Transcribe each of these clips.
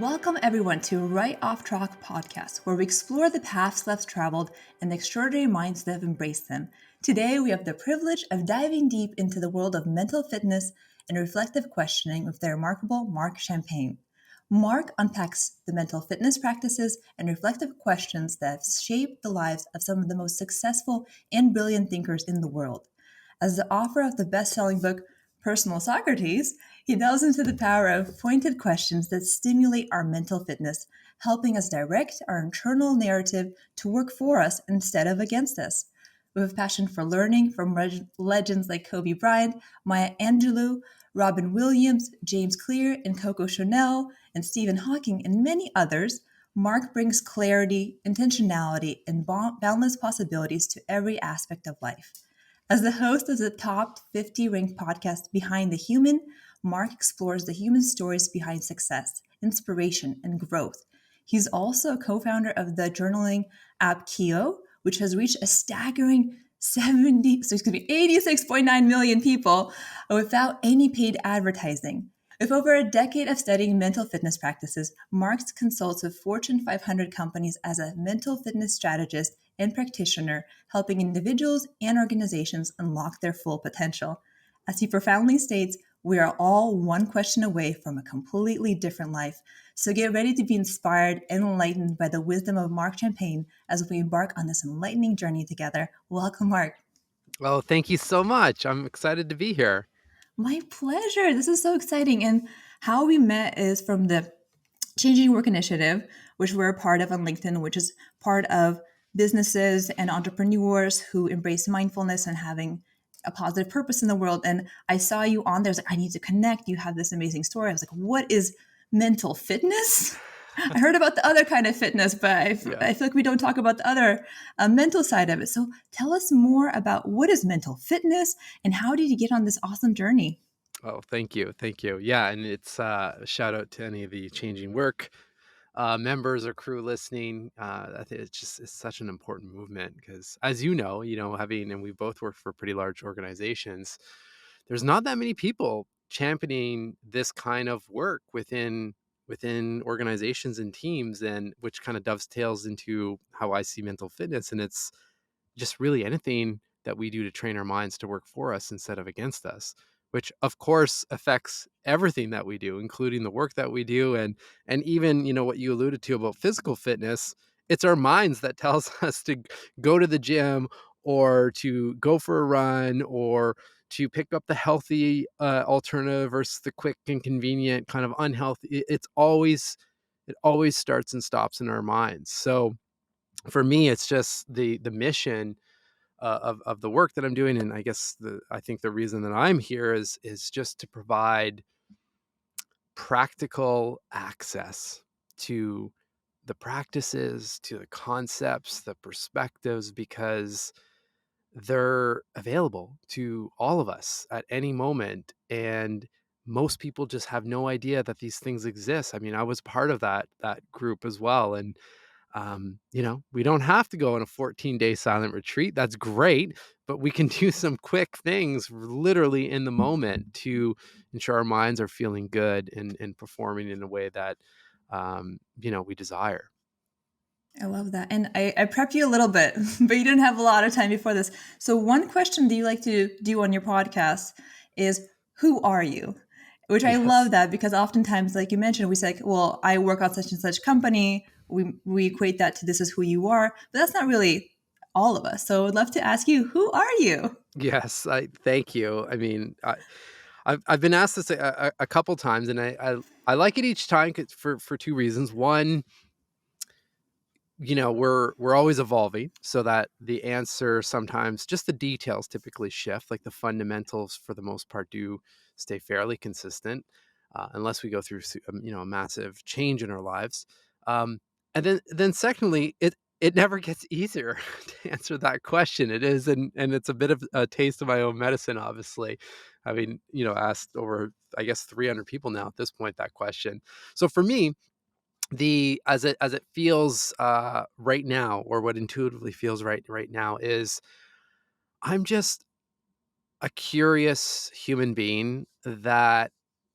Welcome everyone to Right Off Track podcast, where we explore the paths less traveled and the extraordinary minds that have embraced them. Today, we have the privilege of diving deep into the world of mental fitness and reflective questioning with the remarkable Marc Champagne. Marc unpacks the mental fitness practices and reflective questions that have shaped the lives of some of the most successful and brilliant thinkers in the world. As the author of the best-selling book, Personal Socrates, he delves into the power of pointed questions that stimulate our mental fitness, helping us direct our internal narrative to work for us instead of against us. With a passion for learning from legends like Kobe Bryant, Maya Angelou, Robin Williams, James Clear, and Coco Chanel, and Stephen Hawking, and many others, Marc brings clarity, intentionality, and boundless possibilities to every aspect of life. As the host of the top 50 ranked podcast Behind the Human, Marc explores the human stories behind success, inspiration, and growth. He's also a co-founder of the journaling app Keo, which has reached a staggering 86.9 million people without any paid advertising. With over a decade of studying mental fitness practices, Marc consults with Fortune 500 companies as a mental fitness strategist and practitioner, helping individuals and organizations unlock their full potential. As he profoundly states, we are all one question away from a completely different life. So get ready to be inspired and enlightened by the wisdom of Marc Champagne as we embark on this enlightening journey together. Welcome, Marc. Well, thank you so much. I'm excited to be here. My pleasure. This is so exciting. And how we met is from the Changing Work Initiative, which we're a part of on LinkedIn, which is part of businesses and entrepreneurs who embrace mindfulness and having a positive purpose in the world. And I saw you on there. I was like, I need to connect. You have this amazing story. I was like, what is mental fitness? I heard about the other kind of fitness, but I feel like we don't talk about the other mental side of it. So tell us more about what is mental fitness and how did you get on this awesome journey? Oh, thank you. Thank you. Yeah. And it's a shout out to any of the Changing Work members or crew listening. I think it's such an important movement because, as and we both work for pretty large organizations, there's not that many people championing this kind of work within organizations and teams, and which kind of dovetails into how I see mental fitness. And it's just really anything that we do to train our minds to work for us instead of against us, which of course affects everything that we do, including the work that we do. And even, what you alluded to about physical fitness, it's our minds that tells us to go to the gym or to go for a run or to pick up the healthy alternative versus the quick and convenient kind of unhealthy. It always starts and stops in our minds. So for me, it's just the mission of the work that I'm doing, and I think the reason that I'm here is just to provide practical access to the practices, to the concepts, the perspectives, because they're available to all of us at any moment. And most people just have no idea that these things exist. I mean, I was part of that group as well. And we don't have to go on a 14-day silent retreat. That's great, but we can do some quick things literally in the moment to ensure our minds are feeling good and performing in a way that, we desire. I love that. And I prepped you a little bit, but you didn't have a lot of time before this. So, one question that you like to do on your podcast is, who are you? Which I Yes. love that because oftentimes, like you mentioned, we say, well, I work on such and such company. We equate that to this is who you are, but that's not really all of us. So, I'd love to ask you, who are you? Yes, I thank you. I mean, I've been asked this a couple times, and I like it each time for two reasons. One, we're always evolving, so that the answer sometimes, just the details typically shift. Like the fundamentals for the most part do stay fairly consistent, unless we go through a massive change in our lives. Um, and then secondly, it never gets easier to answer that question. It is, and it's a bit of a taste of my own medicine, obviously. I mean, asked over, I guess, 300 people now at this point that question. So for me, the as it feels right now, or what intuitively feels right now, is I'm just a curious human being that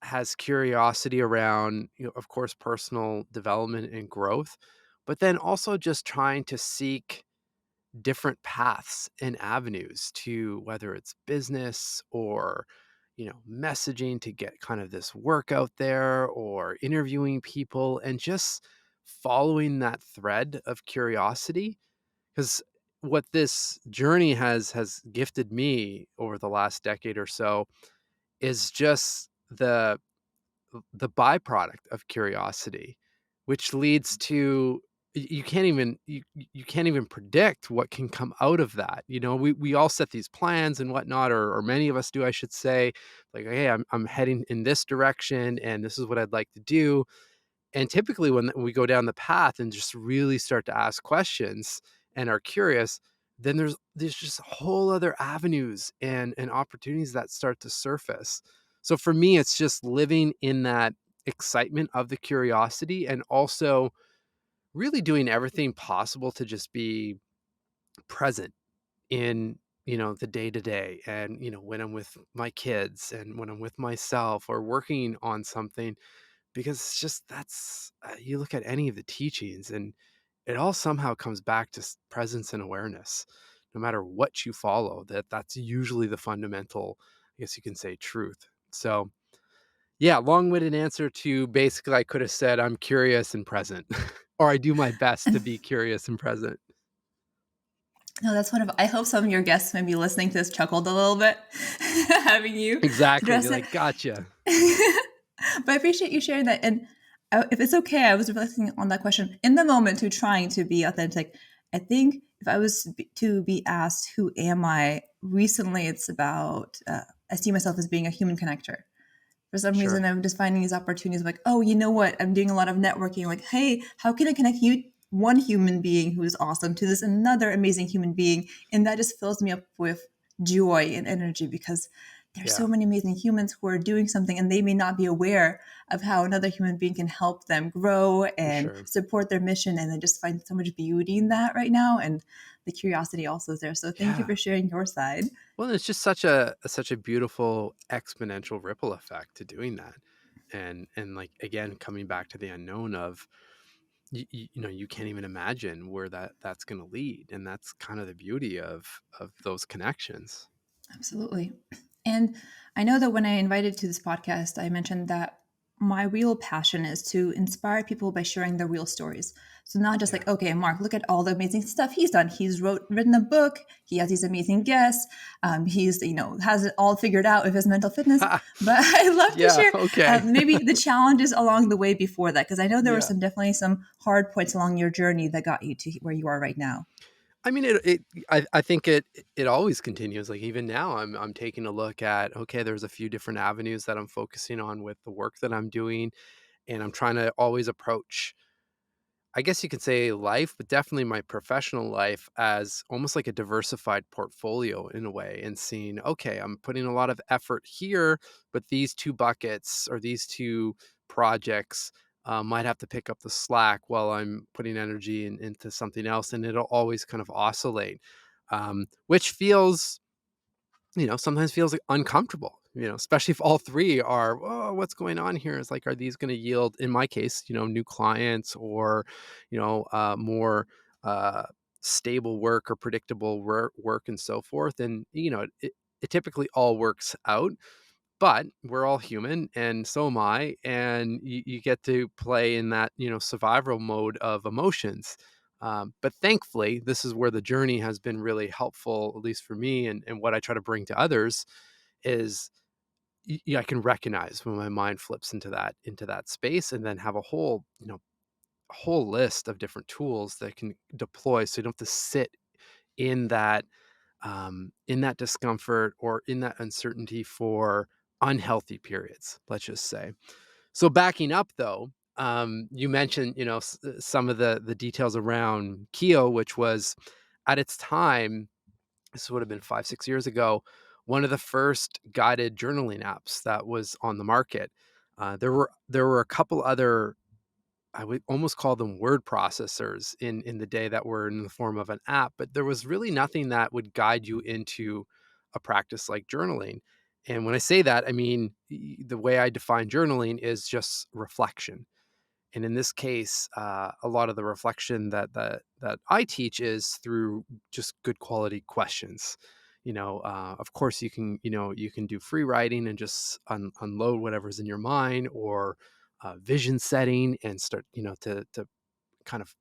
has curiosity around, of course, personal development and growth, but then also just trying to seek different paths and avenues to whether it's business or messaging to get kind of this work out there or interviewing people and just following that thread of curiosity because what this journey has gifted me over the last decade or so is just the byproduct of curiosity, which leads to you can't even predict what can come out of that. We all set these plans and whatnot, or many of us do, I should say, like, hey, I'm heading in this direction, and this is what I'd like to do. And typically, when we go down the path and just really start to ask questions and are curious, then there's just whole other avenues and opportunities that start to surface. So for me, it's just living in that excitement of the curiosity and also really doing everything possible to just be present in the day to day and when I'm with my kids and when I'm with myself or working on something because it's just that's you look at any of the teachings and it all somehow comes back to presence and awareness. No matter what you follow, that's usually the fundamental, I guess you can say, truth. So, yeah, long-winded answer to basically I could have said I'm curious and present, or I do my best to be curious and present. No, that's one of I hope some of your guests maybe listening to this chuckled a little bit, having you Exactly. Be address it. like, gotcha. But I appreciate you sharing that. And if it's okay, I was reflecting on that question in the moment to trying to be authentic. I think if I was to be asked, who am I? Recently, it's about, I see myself as being a human connector. For some reason, Sure. I'm just finding these opportunities like, oh, you know what? I'm doing a lot of networking. Like, hey, how can I connect you, one human being who is awesome, to this another amazing human being? And that just fills me up with joy and energy because there's Yeah, so many amazing humans who are doing something and they may not be aware of how another human being can help them grow for and sure. support their mission. And I just find so much beauty in that right now. And the curiosity also is there. So thank you Yeah. for sharing your side. Well, it's just such a beautiful exponential ripple effect to doing that. And like again, coming back to the unknown of you can't even imagine where that's going to lead, and that's kind of the beauty of those connections. Absolutely. And I know that when I invited to this podcast, I mentioned that my real passion is to inspire people by sharing their real stories. So not just Yeah. like, okay, Mark, look at all the amazing stuff he's done. He's written a book. He has these amazing guests. He's has it all figured out with his mental fitness. But I love to Yeah. share Okay. maybe the challenges along the way before that, because I know there were Yeah. some definitely some hard points along your journey that got you to where you are right now. I mean, I think it always continues. Like even now, I'm taking a look at, okay, there's a few different avenues that I'm focusing on with the work that I'm doing, and I'm trying to always approach, I guess you could say, life, but definitely my professional life as almost like a diversified portfolio in a way, and seeing, okay, I'm putting a lot of effort here, but these two buckets or these two projects might have to pick up the slack while I'm putting energy into something else. And it'll always kind of oscillate, which feels sometimes feels like uncomfortable, especially if all three are, oh, what's going on here? Is like, are these going to yield, in my case, new clients or, more uh, stable work or predictable work and so forth. And, it typically all works out, but we're all human and so am I. And you get to play in that, survival mode of emotions. But thankfully, this is where the journey has been really helpful, at least for me, and what I try to bring to others is I can recognize when my mind flips into that space and then have a whole list of different tools that can deploy so you don't have to sit in that discomfort or in that uncertainty for unhealthy periods, let's just say. So backing up though, you mentioned, some of the details around Keo, which was at its time, this would have been 5, 6 years ago, one of the first guided journaling apps that was on the market. There were a couple other, I would almost call them word processors in the day that were in the form of an app, but there was really nothing that would guide you into a practice like journaling. And when I say that, I mean, the way I define journaling is just reflection. And in this case, a lot of the reflection that I teach is through just good quality questions. Of course, you can do free writing and just unload whatever's in your mind, or vision setting and start, to kind of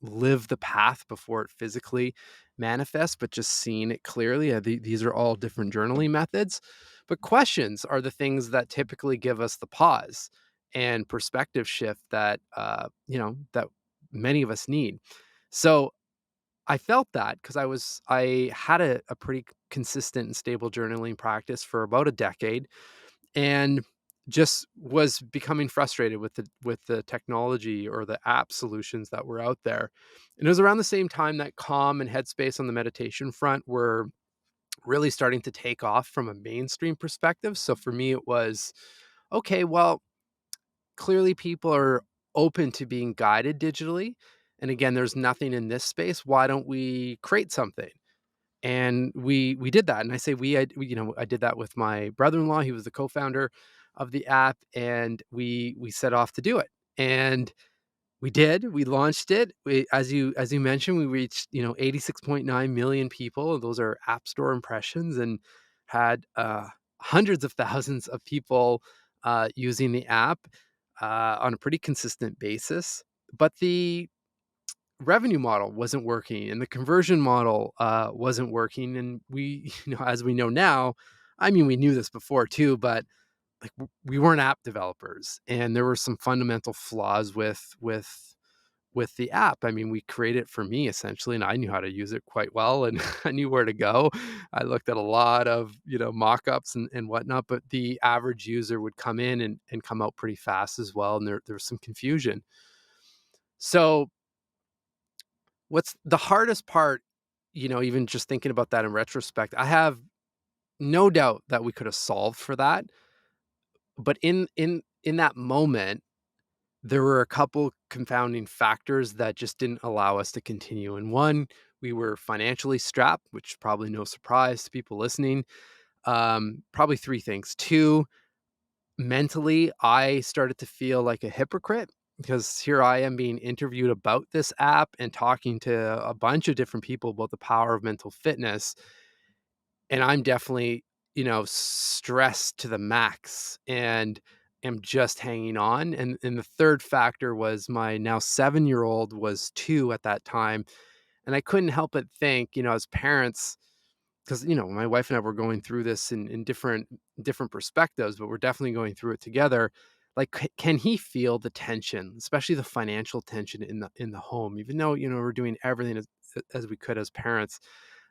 live the path before it physically manifests, but just seeing it clearly. These are all different journaling methods, but questions are the things that typically give us the pause and perspective shift that many of us need. So I felt that because I had a pretty consistent and stable journaling practice for about a decade, and just was becoming frustrated with the technology or the app solutions that were out there. And it was around the same time that Calm and Headspace on the meditation front were really starting to take off from a mainstream perspective. So for me, it was okay, well, clearly people are open to being guided digitally. And again, there's nothing in this space. Why don't we create something? And we did that, and I say I did that with my brother-in-law. He was the co-founder of the app, and we set off to do it, and we did. We launched it. As you mentioned, we reached 86.9 million people. Those are App Store impressions, and had hundreds of thousands of people using the app on a pretty consistent basis. But the revenue model wasn't working, and the conversion model wasn't working, and we as we know now, I mean, we knew this before too, but like we weren't app developers, and there were some fundamental flaws with the app. I mean, we created it for me essentially, and I knew how to use it quite well, and I knew where to go. I looked at a lot of mock-ups and whatnot, but the average user would come in and come out pretty fast as well, and there was some confusion. So what's the hardest part, even just thinking about that in retrospect, I have no doubt that we could have solved for that. But in that moment, there were a couple confounding factors that just didn't allow us to continue. And one, we were financially strapped, which is probably no surprise to people listening. Probably three things. Two, mentally, I started to feel like a hypocrite because here I am being interviewed about this app and talking to a bunch of different people about the power of mental fitness. And I'm definitely, stressed to the max and am just hanging on. And the third factor was my now 7-year-old was 2 at that time. And I couldn't help but think, as parents, because my wife and I were going through this in different perspectives, but we're definitely going through it together. Like, can he feel the tension, especially the financial tension in the home, even though we're doing everything as we could as parents.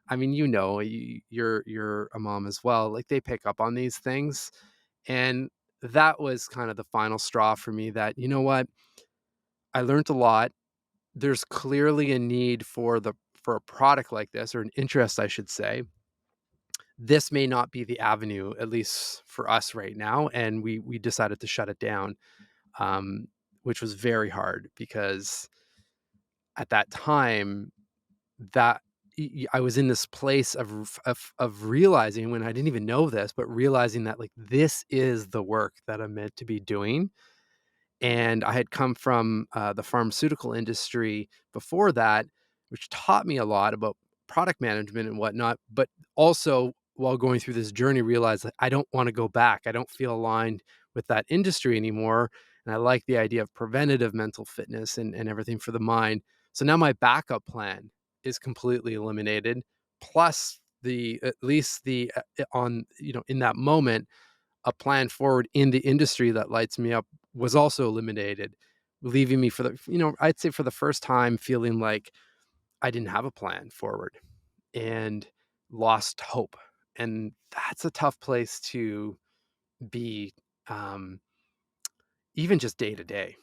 I mean, you're a mom as well. Like, they pick up on these things, and that was kind of the final straw for me. That what, I learned a lot. There's clearly a need for a product like this, or an interest, I should say. This may not be the avenue, at least for us right now, and we decided to shut it down, um, which was very hard because at that time that I was in this place of realizing, when I didn't even know this, but realizing that like this is the work that I'm meant to be doing. And I had come from the pharmaceutical industry before that, which taught me a lot about product management and whatnot. But also, while going through this journey, realized that I don't want to go back. I don't feel aligned with that industry anymore. And I like the idea of preventative mental fitness and everything for the mind. So now my backup plan is completely eliminated. Plus, at least on, in that moment, a plan forward in the industry that lights me up was also eliminated, leaving me I'd say for the first time feeling like I didn't have a plan forward and lost hope. And that's a tough place to be, um, even just day to day.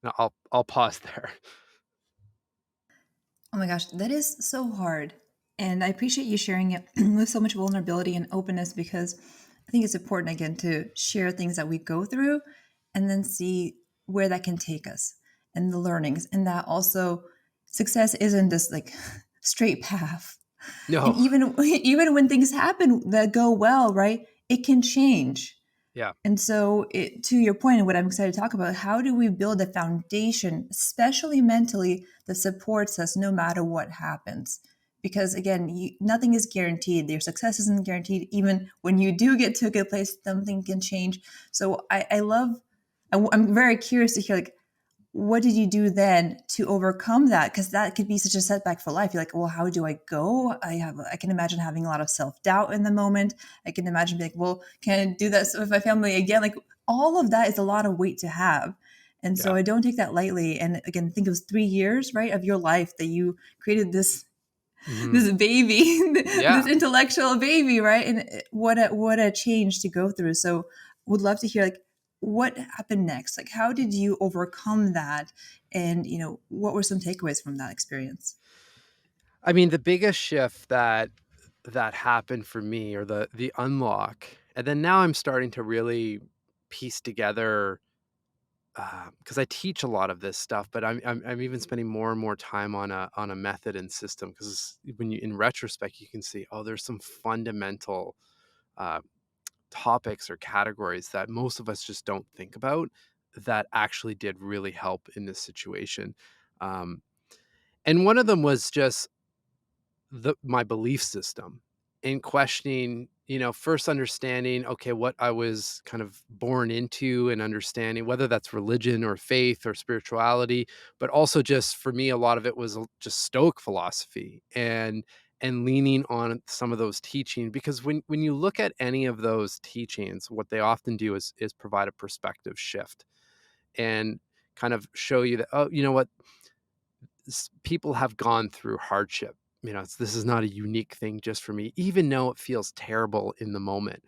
Now, I'll pause there. Oh my gosh, that is so hard. And I appreciate you sharing it with so much vulnerability and openness, because I think it's important, again, to share things that we go through and then see where that can take us and the learnings. And that also success isn't this like straight path. And No. even even when things happen that go well, right? it can change. Yeah. And so, to your point, and what I'm excited to talk about, how do we build a foundation, especially mentally, that supports us no matter what happens? Because again, nothing is guaranteed. Your success isn't guaranteed. Even when you do get to a good place, something can change. So I love. I'm very curious to hear, like, what did you do then to overcome that? Because that could be such a setback for life. You're like, well, how do I go? I can imagine having a lot of self-doubt in the moment. I can imagine being like, well, can I do this with my family again? Like, all of that is a lot of weight to have. And so Yeah. I don't take that lightly. And again, think it was 3 years, right, of your life that you created Mhm. this baby, this Yeah. intellectual baby, right? And what a change to go through. So would love to hear, like, what happened next? Like, how did you overcome that? And what were some takeaways from that experience? I mean, the biggest shift that happened for me, or the unlock, and then now I'm starting to really piece together, because I teach a lot of this stuff, but I'm even spending more and more time on a method and system, because when you in retrospect, you can see, oh, there's some fundamental uh, topics or categories that most of us just don't think about that actually did really help in this situation. Um, and one of them was just my belief system, in questioning, first understanding, okay, what I was kind of born into, and understanding whether that's religion or faith or spirituality, but also just for me, a lot of it was just Stoic philosophy, and leaning on some of those teaching, because when you look at any of those teachings, what they often do is provide a perspective shift, and kind of show you that, oh, you know what, people have gone through hardship. This is not a unique thing just for me, even though it feels terrible in the moment.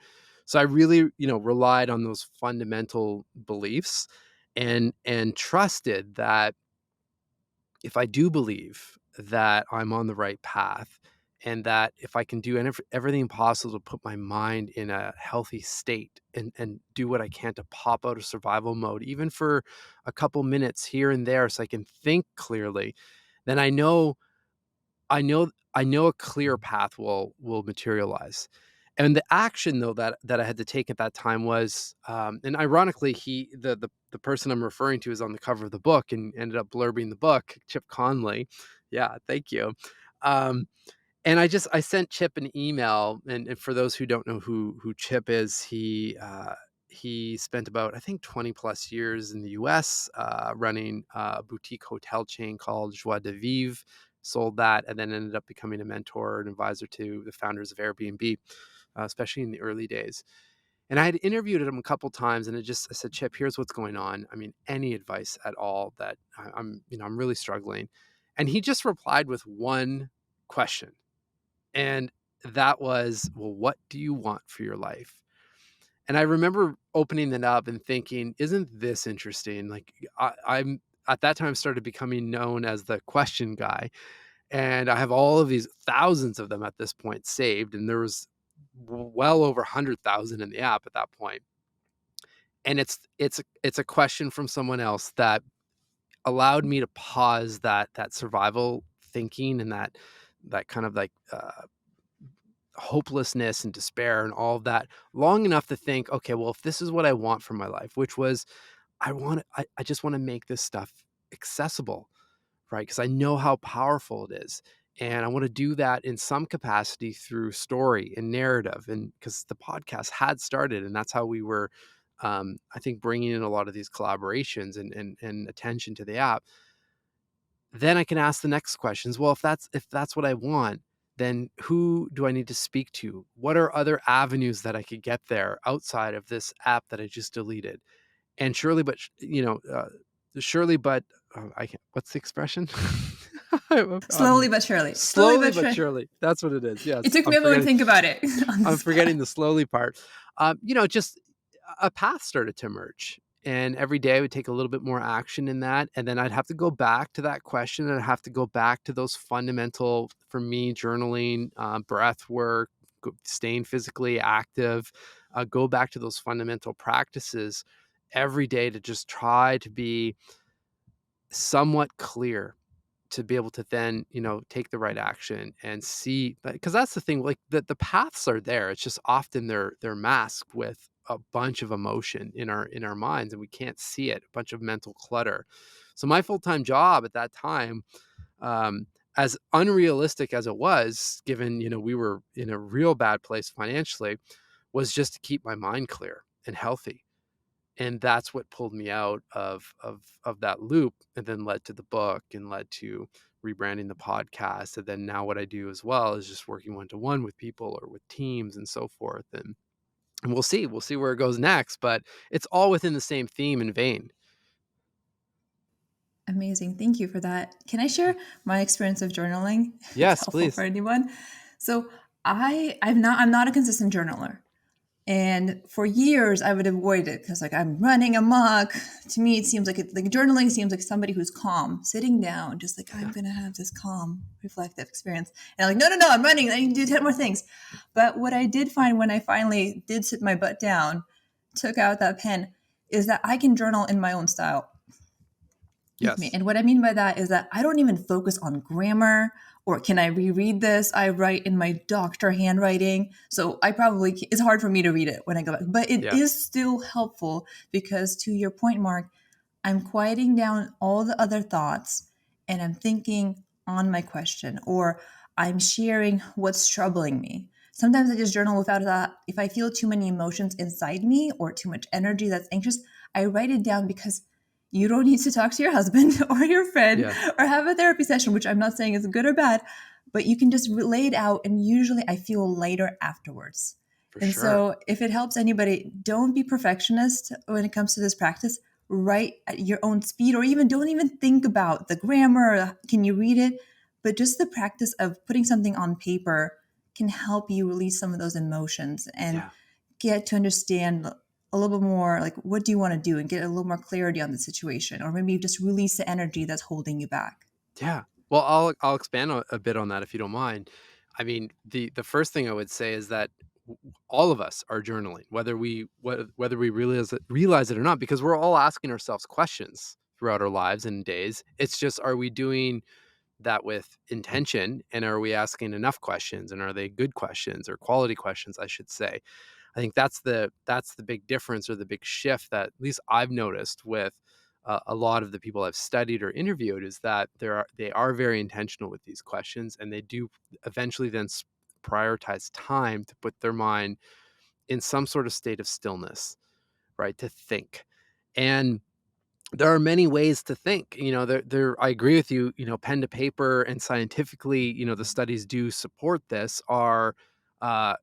So I really, relied on those fundamental beliefs, and trusted that if I do believe that I'm on the right path, and that if I can do everything possible to put my mind in a healthy state, and do what I can to pop out of survival mode, even for a couple minutes here and there, so I can think clearly, then I know a clear path will materialize. And the action, though, that I had to take at that time was, and ironically, the person I'm referring to is on the cover of the book and ended up blurbing the book, Chip Conley. Yeah, thank you. Um, and I sent Chip an email, and for those who don't know who Chip is, he spent about, I think, 20 plus years in the US, running a boutique hotel chain called Joie de Vivre, sold that, and then ended up becoming a mentor and advisor to the founders of Airbnb, especially in the early days. And I had interviewed him a couple times, and I said, Chip, here's what's going on. I mean, any advice at all, that I'm really struggling. And he just replied with one question. And that was, well, what do you want for your life? And I remember opening it up and thinking, isn't this interesting? Like, I'm at that time started becoming known as the question guy. And I have all of these, thousands of them at this point, saved. And there was well over 100,000 in the app at that point. And it's a question from someone else that allowed me to pause that survival thinking, and that kind of like hopelessness and despair and all of that, long enough to think, okay, well, if this is what I want for my life, which was, I just want to make this stuff accessible, right? Because I know how powerful it is. And I want to do that in some capacity through story and narrative. And because the podcast had started, and that's how we were, I think, bringing in a lot of these collaborations and attention to the app. Then I can ask the next questions. Well, if that's what I want, then who do I need to speak to? What are other avenues that I could get there outside of this app that I just deleted? And surely, but I can't. What's the expression? Slowly but surely. Slowly Slowly but but surely. surely. That's what it is. It Yes, took me I'm a moment to forgetting. think about it on the I'm spot. forgetting the slowly part. Just a path started to emerge. And every day I would take a little bit more action in that. And then I'd have to go back to that question, and I'd have to go back to those fundamental, for me, journaling, breath work, staying physically active, go back to those fundamental practices every day to just try to be somewhat clear, to be able to then, take the right action and see, because that's the thing, like the paths are there. It's just often they're masked with a bunch of emotion in our minds, and we can't see it, a bunch of mental clutter. So my full-time job at that time, um, as unrealistic as it was, given, we were in a real bad place financially, was just to keep my mind clear and healthy. And that's what pulled me out of that loop, and then led to the book, and led to rebranding the podcast. And then now what I do as well is just working one to one with people or with teams and so forth. And we'll see where it goes next, but it's all within the same theme and vein. Amazing. Thank you for that. Can I share my experience of journaling? It's Yes, helpful for please. anyone. So I'm not a consistent journaler. And for years I would avoid it because like I'm running amok. To me, it seems like journaling seems like somebody who's calm, sitting down, just like I'm gonna have this calm, reflective experience. And I'm like, no, I'm running. I need to do 10 more things. But what I did find when I finally did sit my butt down, took out that pen, is that I can journal in my own style with me. Yes. And what I mean by that is that I don't even focus on grammar or can I reread this? I write in my doctor handwriting. So it's hard for me to read it when I go back, but it Yeah. is still helpful because to your point, Mark, I'm quieting down all the other thoughts and I'm thinking on my question or I'm sharing what's troubling me. Sometimes I just journal without a thought. If I feel too many emotions inside me or too much energy that's anxious, I write it down because you don't need to talk to your husband or your friend Yeah, or have a therapy session, which I'm not saying is good or bad, but you can just lay it out. And usually I feel lighter afterwards. for And sure. so if it helps anybody, don't be perfectionist when it comes to this practice. Write at your own speed, or even don't even think about the grammar. Or can you read it? But just the practice of putting something on paper can help you release some of those emotions and Yeah. get to understand a little bit more like what do you want to do and get a little more clarity on the situation, or maybe just release the energy that's holding you back. Yeah. Well, I'll expand a bit on that if you don't mind. I mean, the first thing I would say is that all of us are journaling, whether we realize it or not, because we're all asking ourselves questions throughout our lives and days. It's just, are we doing that with intention, and are we asking enough questions, and are they good questions, or quality questions, I should say. I think that's the big difference, or the big shift that at least I've noticed with a lot of the people I've studied or interviewed, is that they are very intentional with these questions, and they do eventually then prioritize time to put their mind in some sort of state of stillness, right? To think. And there are many ways to think. I agree with you. Pen to paper, and scientifically, the studies do support this, are uh,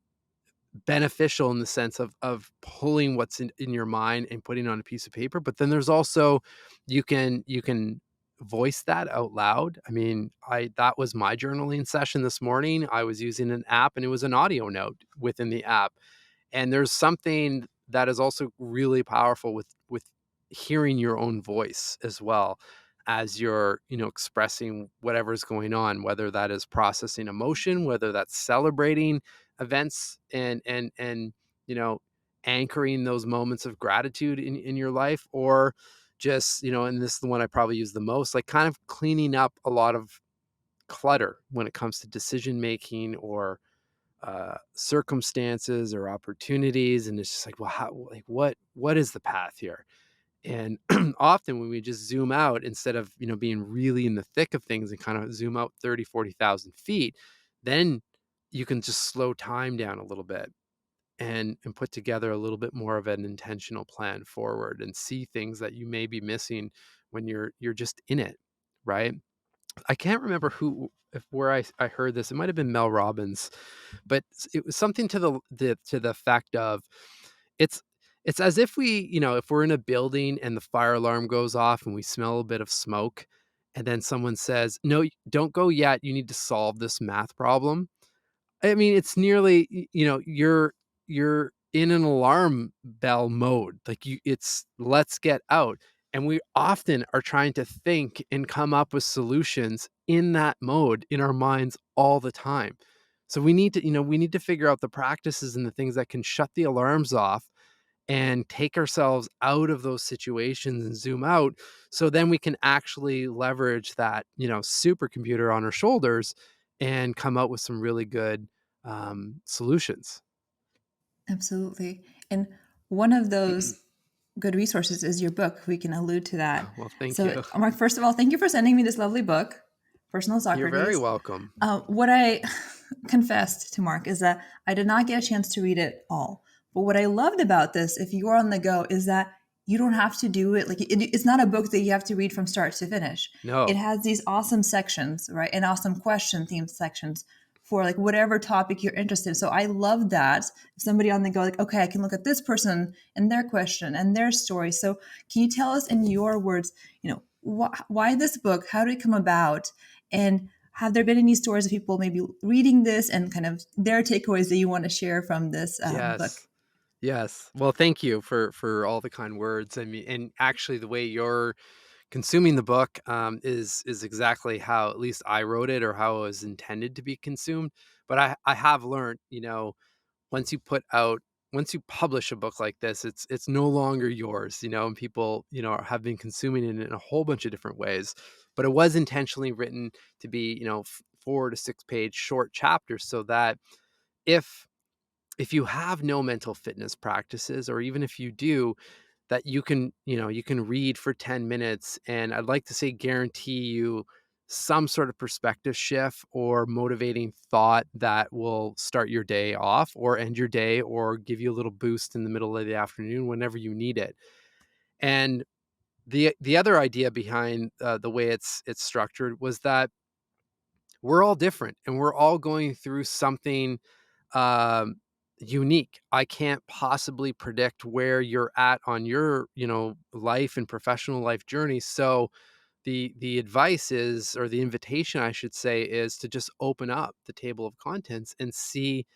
beneficial in the sense of pulling what's in your mind and putting it on a piece of paper. But then there's also, you can voice that out loud. I mean, I that was my journaling session this morning. I was using an app, and it was an audio note within the app. And there's something that is also really powerful with hearing your own voice as well, as you're, expressing whatever's going on, whether that is processing emotion, whether that's celebrating events, and you know, anchoring those moments of gratitude in your life, or just, and this is the one I probably use the most, like kind of cleaning up a lot of clutter when it comes to decision making, or circumstances or opportunities. And it's just like, well, what is the path here? And often when we just zoom out, instead of, being really in the thick of things, and kind of zoom out 30, 40,000 feet, then you can just slow time down a little bit, and put together a little bit more of an intentional plan forward, and see things that you may be missing when you're just in it, right? I can't remember who if where I heard this. It might have been Mel Robbins, but it was something to the fact of, it's it's as if if we're in a building and the fire alarm goes off and we smell a bit of smoke, and then someone says, "No, don't go yet. You need to solve this math problem." I mean, it's nearly, you're in an alarm bell mode. Like, it's, let's get out. And we often are trying to think and come up with solutions in that mode in our minds all the time. So we need to figure out the practices and the things that can shut the alarms off, and take ourselves out of those situations and zoom out, so then we can actually leverage that, supercomputer on our shoulders and come out with some really good solutions. Absolutely. And one of those good resources is your book. We can allude to that. Well, thank So, you. Mark, first of all, thank you for sending me this lovely book, Personal You're very Socrates. welcome. What I confessed to Mark is that I did not get a chance to read it all. But what I loved about this, if you are on the go, is that you don't have to do it it's not a book that you have to read from start to finish. It No. has these awesome sections, right? And awesome question themed sections for like whatever topic you're interested in. So I love that. If somebody on the go, like, okay, I can look at this person and their question and their story. So can you tell us in your words, why this book? How did it come about? And have there been any stories of people maybe reading this and kind of their takeaways that you want to share from this book? Yes. Yes. Well, thank you for all the kind words. I mean, and actually, the way you're consuming the book is exactly how at least I wrote it, or how it was intended to be consumed. But I have learned, once you put out once you publish a book like this, it's no longer yours, and people, have been consuming it in a whole bunch of different ways. But it was intentionally written to be, 4 to 6 page short chapters, so that if you have no mental fitness practices, or even if you do, that you can read for 10 minutes, and I'd like to say guarantee you some sort of perspective shift or motivating thought that will start your day off or end your day, or give you a little boost in the middle of the afternoon whenever you need it. And the other idea behind the way it's structured was that we're all different, and we're all going through something um, unique. I can't possibly predict where you're at on your, life and professional life journey. So the advice is, or the invitation, I should say, is to just open up the table of contents and see.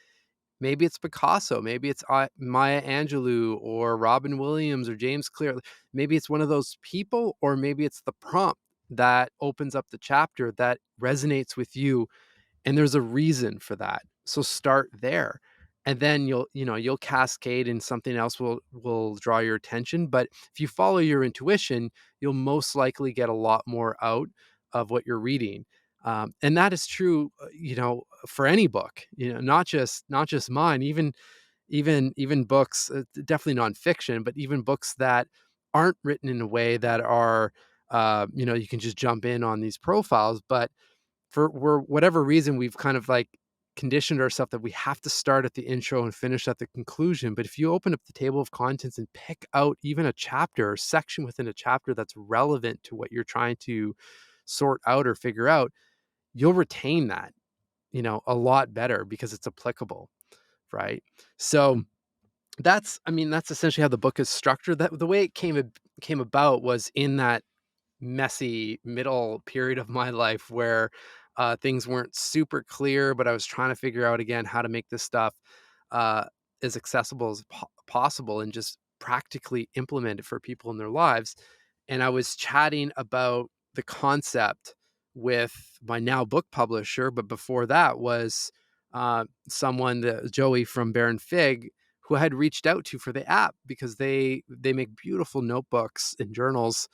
Maybe it's Picasso, maybe it's Maya Angelou or Robin Williams or James Clear. Maybe it's one of those people, or maybe it's the prompt that opens up the chapter that resonates with you, and there's a reason for that. So start there. And then you'll cascade, and something else will draw your attention. But if you follow your intuition, you'll most likely get a lot more out of what you're reading. And that is true, for any book, not just mine, even books, definitely nonfiction, but even books that aren't written in a way that are, you can just jump in on these profiles. But for whatever reason, we've kind of like conditioned ourselves that we have to start at the intro and finish at the conclusion. But if you open up the table of contents and pick out even a chapter or section within a chapter that's relevant to what you're trying to sort out or figure out, you'll retain that, a lot better because it's applicable, right? So that's essentially how the book is structured. That the way it came about was in that messy middle period of my life where things weren't super clear, but I was trying to figure out again how to make this stuff uh, as accessible as possible, and just practically implement it for people in their lives. And I was chatting about the concept with my now book publisher, but before that was someone, that Joey from Baron Fig, who I had reached out to for the app, because they make beautiful notebooks and journals,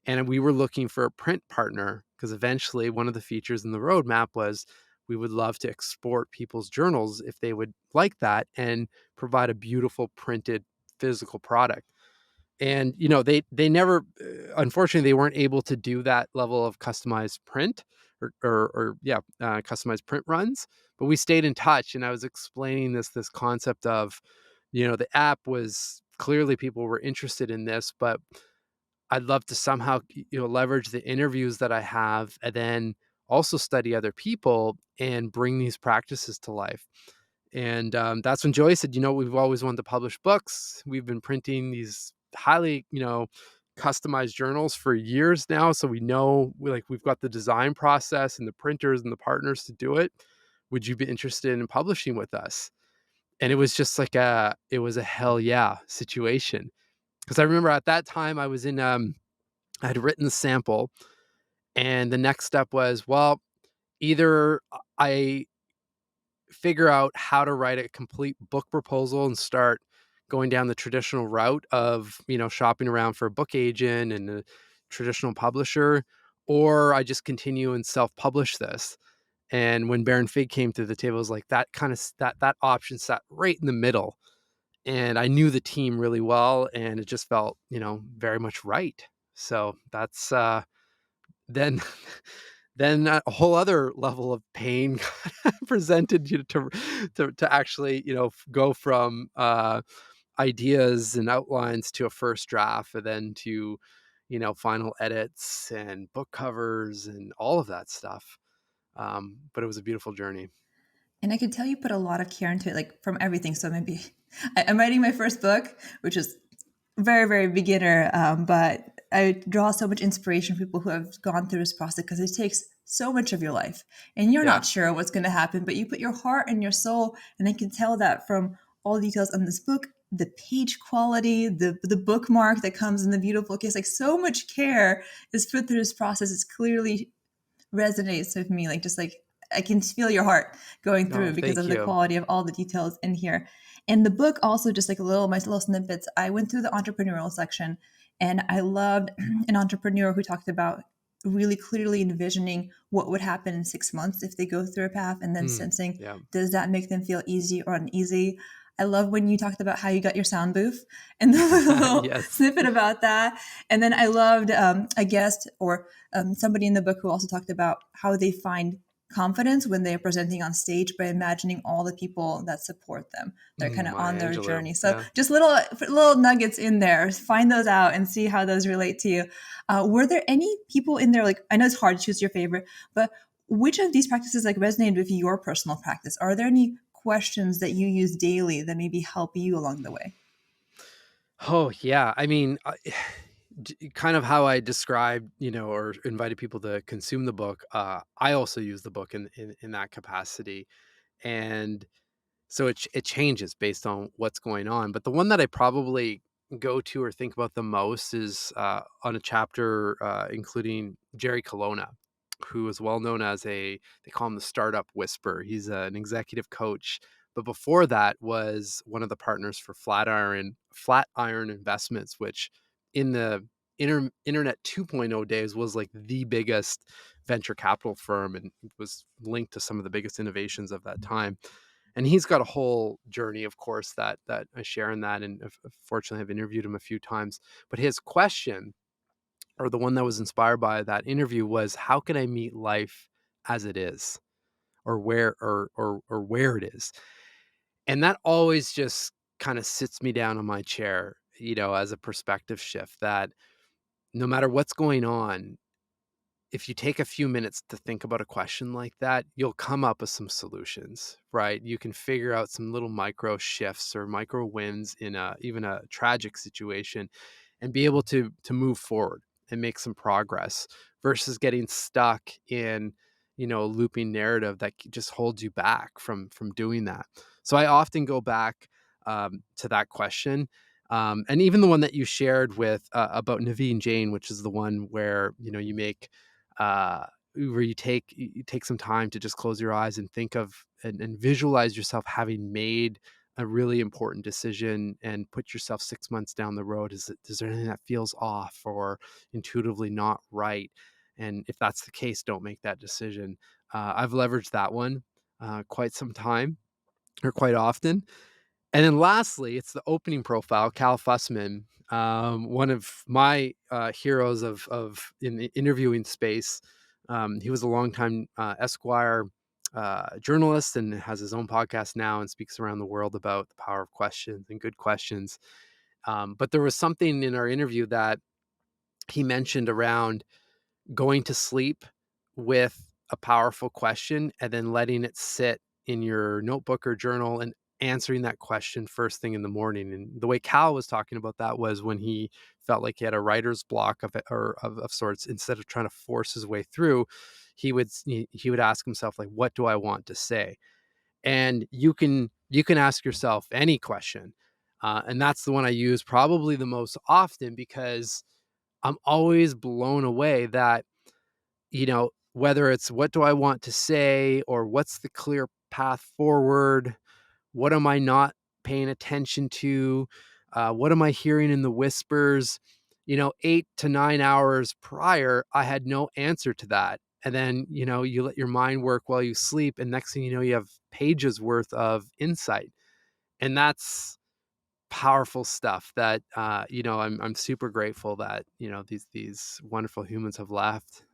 and we were looking for a print partner, because eventually one of the features in the roadmap was we would love to export people's journals if they would like that, and provide a beautiful printed physical product. And they never, unfortunately, they weren't able to do that level of customized print, or yeah, customized print runs. But we stayed in touch, and I was explaining this concept of, the app was clearly, people were interested in this, but I'd love to somehow, leverage the interviews that I have, and then also study other people and bring these practices to life. And that's when Joey said, we've always wanted to publish books. We've been printing these highly, customized journals for years now. So we know, we've got the design process and the printers and the partners to do it. Would you be interested in publishing with us? And it was just like it was a hell yeah situation. Because I remember at that time I was in, I had written the sample, and the next step was, well, either I figure out how to write a complete book proposal and start going down the traditional route of, shopping around for a book agent and a traditional publisher, or I just continue and self-publish this. And when Baron Fig came to the table, it was like that kind of that option sat right in the middle. And I knew the team really well, and it just felt, very much right. So that's then then a whole other level of pain presented you to actually, go from ideas and outlines to a first draft, and then to, final edits and book covers and all of that stuff. But it was a beautiful journey. And I can tell you put a lot of care into it, like from everything. So maybe I'm writing my first book, which is very, very beginner, but I draw so much inspiration from people who have gone through this process because it takes so much of your life and you're Yeah. not sure what's going to happen, but you put your heart and your soul. And I can tell that from all the details on this book, the page quality, the bookmark that comes in the beautiful case, like so much care is put through this process. It's clearly resonates with me, like just like I can feel your heart going No, through because thank of the you. quality of all the details in here. And the book also, just like my little snippets, I went through the entrepreneurial section and I loved an entrepreneur who talked about really clearly envisioning what would happen in 6 months if they go through a path, and then Mm, sensing, yeah. does that make them feel easy or uneasy? I love when you talked about how you got your sound booth and the little Yes. snippet about that. And then I loved a guest or somebody in the book who also talked about how they find confidence when they're presenting on stage by imagining all the people that support them. They're kind of on Maya their Angelou. journey. So Yeah. just little nuggets in there. Find those out and see how those relate to you. Were there any people in there? Like, I know it's hard to choose your favorite, but which of these practices like resonated with your personal practice? Are there any questions that you use daily that maybe help you along the way? Oh, yeah. I mean, kind of how I described, or invited people to consume the book. I also use the book in that capacity, and so it changes based on what's going on. But the one that I probably go to or think about the most is on a chapter including Jerry Colonna, who is well known as they call him the startup whisperer. He's an executive coach, but before that was one of the partners for Flatiron Investments, which in the internet 2.0 days was like the biggest venture capital firm and was linked to some of the biggest innovations of that time. And he's got a whole journey, of course, that I share in that, and fortunately, I've interviewed him a few times. But his question, or the one that was inspired by that interview, was, "How can I meet life as it is, or where it is?" And that always just kind of sits me down on my chair, as a perspective shift. That no matter what's going on, if you take a few minutes to think about a question like that, you'll come up with some solutions, right? You can figure out some little micro shifts or micro wins in even a tragic situation, and be able to move forward and make some progress, versus getting stuck in, a looping narrative that just holds you back from doing that. So I often go back to that question, and even the one that you shared with about Naveen Jain, which is the one where, you make uh, where you take some time to just close your eyes and think of and visualize yourself having made a really important decision, and put yourself 6 months down the road. Is there anything that feels off or intuitively not right? And if that's the case, don't make that decision. I've leveraged that one quite some time, or quite often. And then lastly, it's the opening profile, Cal Fussman, one of my heroes of in the interviewing space. He was a longtime Esquire journalist, and has his own podcast now, and speaks around the world about the power of questions and good questions. But there was something in our interview that he mentioned around going to sleep with a powerful question, and then letting it sit in your notebook or journal, and answering that question first thing in the morning. And the way Cal was talking about that was when he felt like he had a writer's block of it, or of sorts. Instead of trying to force his way through, he would ask himself, like, what do I want to say? And you can ask yourself any question. And that's the one I use probably the most often, because I'm always blown away that, whether it's what do I want to say, or what's the clear path forward, what am I not paying attention to? What am I hearing in the whispers? 8 to 9 hours prior, I had no answer to that. And then, you let your mind work while you sleep. And next thing you know, you have pages worth of insight. And that's powerful stuff that, I'm super grateful that, these wonderful humans have left,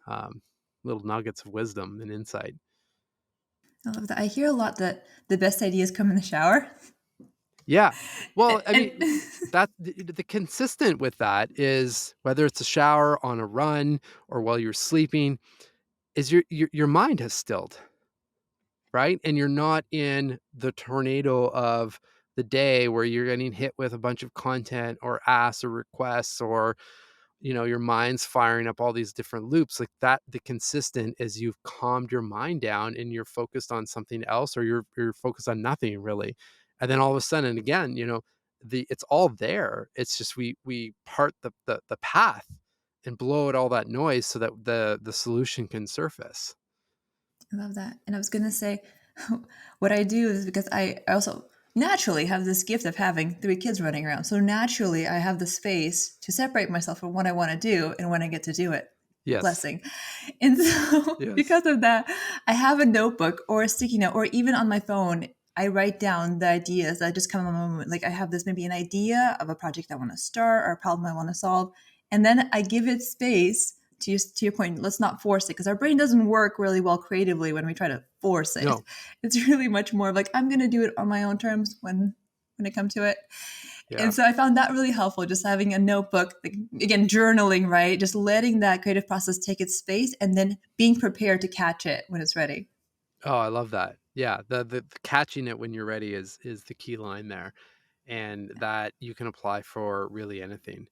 little nuggets of wisdom and insight. I love that. I hear a lot that the best ideas come in the shower. Yeah. Well, I And mean, that the consistent with that is whether it's a shower, on a run, or while you're sleeping, is your mind has stilled, right? And you're not in the tornado of the day where you're getting hit with a bunch of content or asks or requests, or your mind's firing up all these different loops like that. The consistent is you've calmed your mind down and you're focused on something else, or you're focused on nothing really. And then all of a sudden, again, it's all there. It's just we part the path and blow out all that noise so that the solution can surface. I love that. And I was going to say, what I do is because I also naturally have this gift of having 3 kids running around. So naturally, I have the space to separate myself from what I want to do and when I get to do it. Yes. Blessing. And so, Yes. because of that, I have a notebook or a sticky note, or even on my phone, I write down the ideas that just come in the moment. Like I have this maybe an idea of a project I want to start or a problem I want to solve. And then I give it space to your point, let's not force it because our brain doesn't work really well creatively when we try to force it. No. It's really much more of like, I'm going to do it on my own terms when it comes to it. Yeah. And so I found that really helpful, just having a notebook, like, again, journaling, right? Just letting that creative process take its space and then being prepared to catch it when it's ready. Oh, I love that. Yeah. The catching it when you're ready is the key line there. And that you can apply for really anything.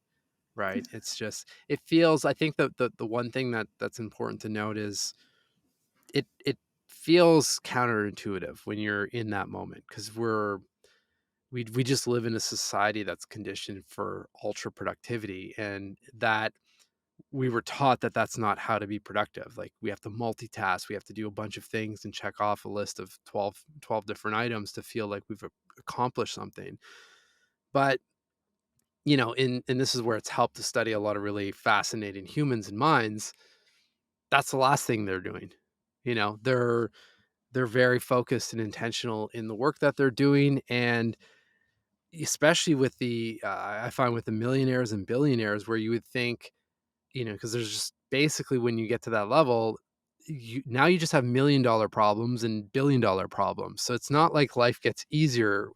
Right. It's just, it feels, I think the one thing that's important to note is it feels counterintuitive when you're in that moment, because we just live in a society that's conditioned for ultra productivity, and that we were taught that that's not how to be productive. Like we have to multitask, we have to do a bunch of things and check off a list of 12 different items to feel like we've accomplished something. But and this is where it's helped to study a lot of really fascinating humans and minds. That's the last thing they're doing. They're very focused and intentional in the work that they're doing, and especially with I find with the millionaires and billionaires, where you would think, because there's just basically, when you get to that level, you just have $1 million problems and $1 billion problems. So it's not like life gets easier,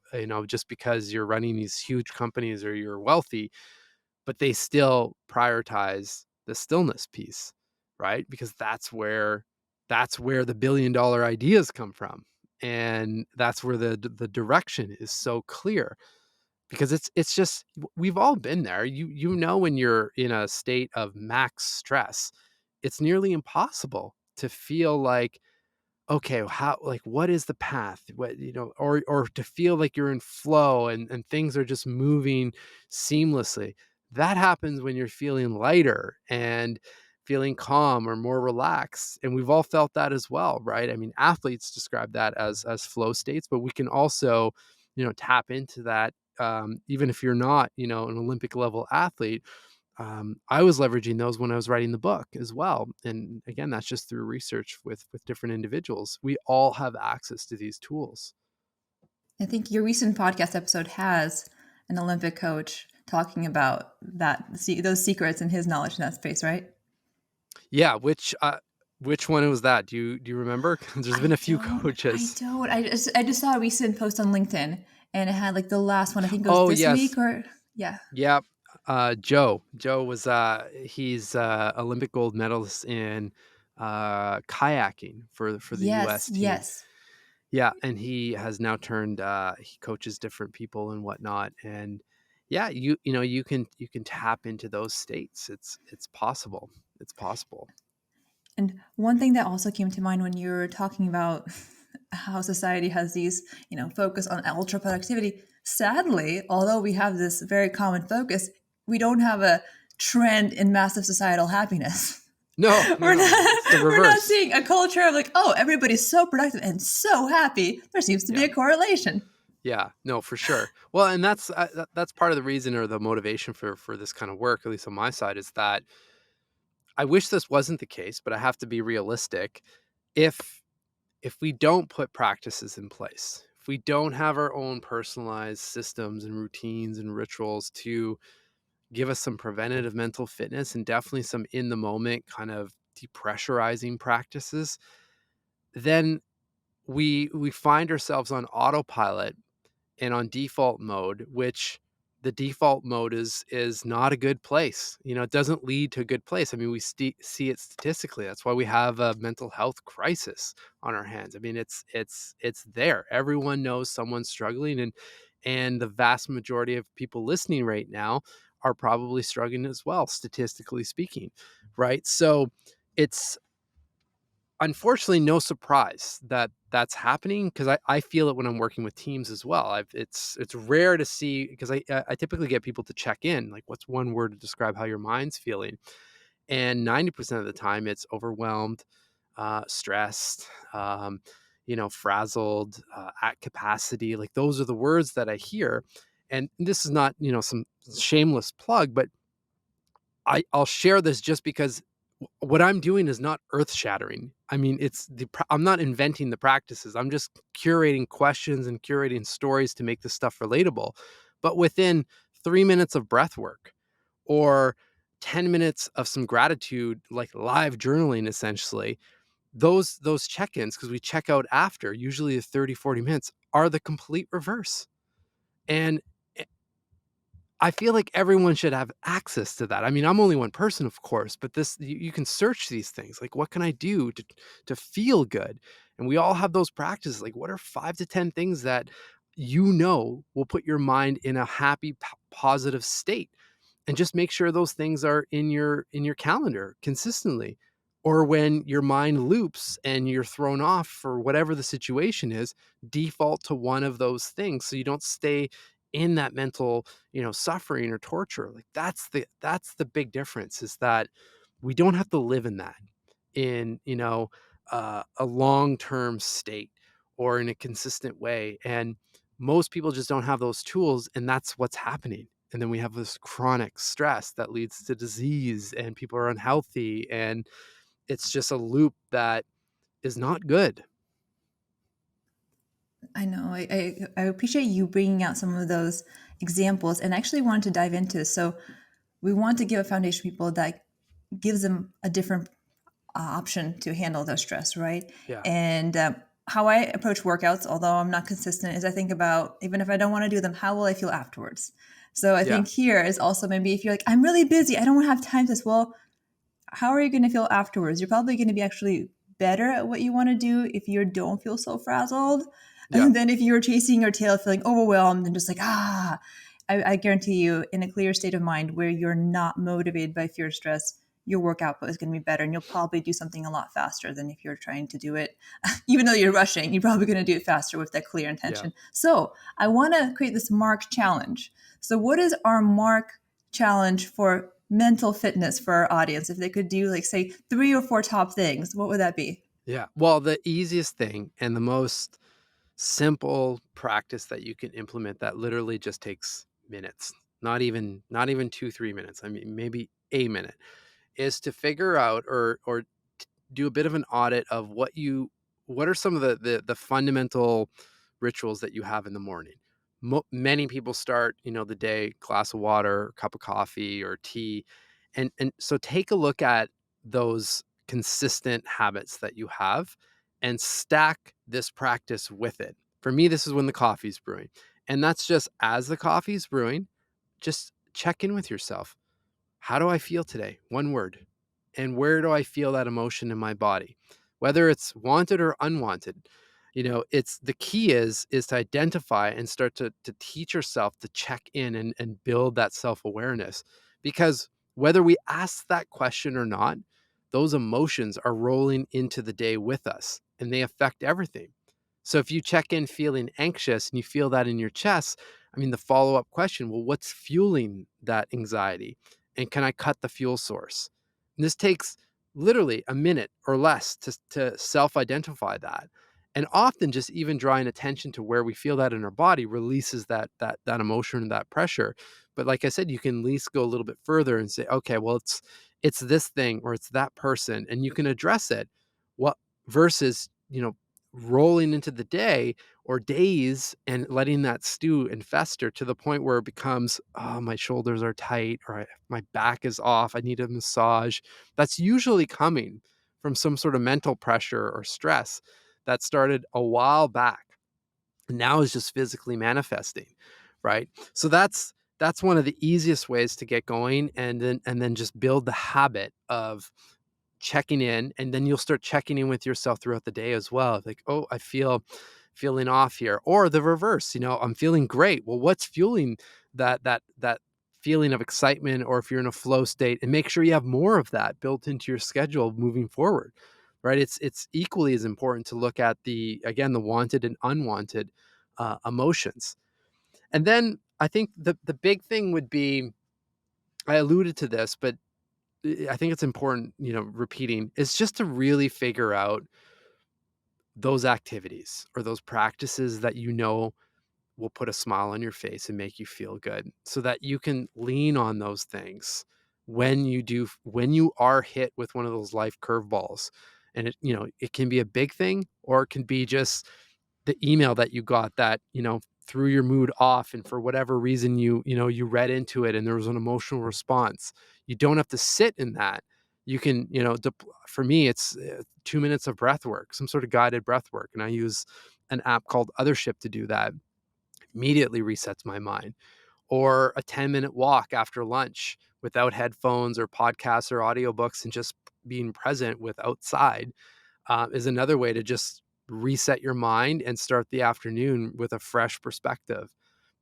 just because you're running these huge companies or you're wealthy, but they still prioritize the stillness piece, right? Because that's where the $1 billion ideas come from. And that's where the direction is so clear, because it's just, we've all been there. When you're in a state of max stress, it's nearly impossible to feel like, okay, how, like, what is the path? What, or to feel like you're in flow and things are just moving seamlessly. That happens when you're feeling lighter and feeling calm or more relaxed. And we've all felt that as well, right? I mean, athletes describe that as flow states, but we can also, tap into that. Even if you're not, an Olympic level athlete, I was leveraging those when I was writing the book as well. And again, that's just through research with different individuals. We all have access to these tools. I think your recent podcast episode has an Olympic coach talking about those secrets and his knowledge in that space, right? Yeah, which one was that? Do you remember? There's been I a few don't. I coaches. don't. I just saw a recent post on LinkedIn, and it had like the last one. I think it was Oh this yes, week or yeah. yeah. Joe was he's Olympic gold medalist in kayaking for the Yes. U.S. team. Yes. Yeah, and he has now turned, he coaches different people and whatnot, and yeah, you can tap into those states. It's possible. It's possible. And one thing that also came to mind when you were talking about how society has these, focus on ultra productivity. Sadly, although we have this very common focus, we don't have a trend in massive societal happiness. No, no, we're no. not It's the we're not reverse. seeing a culture of like, oh, everybody's so productive and so happy. There seems to be Yeah. a correlation. Yeah, no, for sure. Well, and that's part of the reason or the motivation for this kind of work, at least on my side, is that I wish this wasn't the case, but I have to be realistic. If if we don't put practices in place, if we don't have our own personalized systems and routines and rituals to give us some preventative mental fitness and definitely some in the moment kind of depressurizing practices, then we find ourselves on autopilot and on default mode, which the default mode is not a good place. You know, it doesn't lead to a good place. I mean, see it statistically. That's why we have a mental health crisis on our hands. I mean, it's there. Everyone knows someone's struggling, and the vast majority of people listening right now are probably struggling as well, statistically speaking, right? So it's unfortunately no surprise that that's happening because I feel it when I'm working with teams as well. It's rare to see because I typically get people to check in like what's one word to describe how your mind's feeling, and 90% of the time it's overwhelmed, stressed, frazzled, at capacity. Like those are the words that I hear, and this is not some shameless plug, but I'll share this just because what I'm doing is not earth shattering. I mean, I'm not inventing the practices. I'm just curating questions and curating stories to make this stuff relatable. But within 3 minutes of breath work or 10 minutes of some gratitude, like live journaling, essentially, those check-ins, because we check out after, usually 30, 40 minutes, are the complete reverse. And I feel like everyone should have access to that. I mean, I'm only one person, of course, but this you can search these things. Like, what can I do to feel good? And we all have those practices. Like, what are 5 to 10 things that will put your mind in a happy, positive state? And just make sure those things are in your calendar consistently. Or when your mind loops and you're thrown off for whatever the situation is, default to one of those things so you don't stay in that mental, suffering or torture. Like that's the big difference, is that we don't have to live in that in, a long-term state or in a consistent way. And most people just don't have those tools, and that's what's happening. And then we have this chronic stress that leads to disease, and people are unhealthy, and it's just a loop that is not good. I know. I appreciate you bringing out some of those examples and actually wanted to dive into. So we want to give a foundation to people that gives them a different option to handle their stress, right? Yeah. And how I approach workouts, although I'm not consistent, is I think about, even if I don't want to do them, how will I feel afterwards? So I Yeah. think here is also, maybe if you're like, I'm really busy, I don't have time to this. Well, how are you going to feel afterwards? You're probably going to be actually better at what you want to do if you don't feel so frazzled. Yeah. And then if you're chasing your tail, feeling overwhelmed and just like, I guarantee you, in a clear state of mind where you're not motivated by fear, stress, your work output is going to be better. And you'll probably do something a lot faster than if you're trying to do it. Even though you're rushing, you're probably going to do it faster with that clear Yeah. intention. So I want to create this Mark challenge. So what is our Mark challenge for mental fitness for our audience? If they could do, like, say, 3 or 4 top things, what would that be? Yeah. Well, the easiest thing and the most simple practice that you can implement that literally just takes minutes, not even 2, 3 minutes. I mean, maybe a minute, is to figure out or do a bit of an audit of what are some of the fundamental rituals that you have in the morning. Many people start, the day glass of water, cup of coffee or tea, and so take a look at those consistent habits that you have and stack this practice with it. For me, this is when the coffee's brewing, and that's just as the coffee's brewing, just check in with yourself. How do I feel today? One word. And where do I feel that emotion in my body? Whether it's wanted or unwanted. It's the key is to identify and start to teach yourself to check in and build that self-awareness. Because whether we ask that question or not, those emotions are rolling into the day with us and they affect everything. So if you check in feeling anxious and you feel that in your chest, I mean, the follow-up question, well, what's fueling that anxiety? And can I cut the fuel source? And this takes literally a minute or less to self-identify that. And often just even drawing attention to where we feel that in our body releases that emotion and that pressure. But like I said, you can at least go a little bit further and say, okay, well, it's this thing or it's that person, and you can address it. What versus, rolling into the day or days and letting that stew and fester to the point where it becomes, oh, my shoulders are tight, or my back is off. I need a massage. That's usually coming from some sort of mental pressure or stress that started a while back and now is just physically manifesting, right? So that's one of the easiest ways to get going, and then just build the habit of checking in, and then you'll start checking in with yourself throughout the day as well. Like, oh, I feeling off here, or the reverse. I'm feeling great. Well, what's fueling that feeling of excitement, or if you're in a flow state, and make sure you have more of that built into your schedule moving forward, right? It's equally as important to look at the wanted and unwanted emotions. And then I think the big thing would be, I alluded to this, but I think it's important, repeating, is just to really figure out those activities or those practices that will put a smile on your face and make you feel good, so that you can lean on those things when you are hit with one of those life curveballs. And it can be a big thing, or it can be just the email that you got that, threw your mood off, and for whatever reason you read into it and there was an emotional response. You don't have to sit in that. You can, for me, it's 2 minutes of breath work, some sort of guided breath work, and I use an app called Othership to do that. Immediately resets my mind. Or a 10-minute walk after lunch without headphones or podcasts or audiobooks, and just being present with outside is another way to just reset your mind and start the afternoon with a fresh perspective.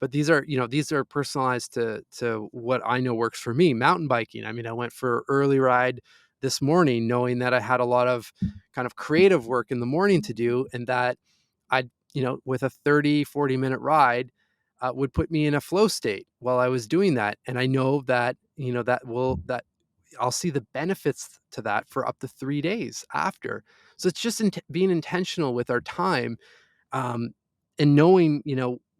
But these are personalized to what I know works for me. Mountain biking. I mean, I went for an early ride this morning, knowing that I had a lot of kind of creative work in the morning to do, and that I'd, with a 30-40 minute ride, would put me in a flow state while I was doing that. And I know that, that I'll see the benefits to that for up to 3 days after. So it's just being intentional with our time, um, and knowing,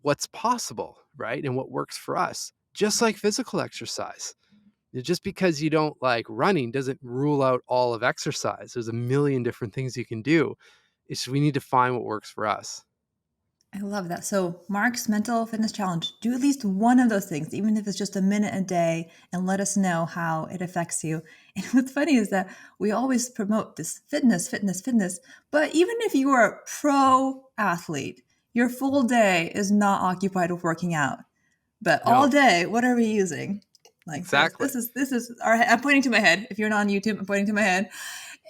what's possible, right? And what works for us, just like physical exercise. Just because you don't like running doesn't rule out all of exercise. There's a million different things you can do. We need to find what works for us. I love that. So, Mark's mental fitness challenge, do at least one of those things, even if it's just a minute a day, and let us know how it affects you. And what's funny is that we always promote this fitness, fitness, fitness. But even if you are a pro athlete, your full day is not occupied with working out. But all No, day, what are we using? Like this, exactly. this is our. I'm pointing to my head. If you're not on YouTube, I'm pointing to my head.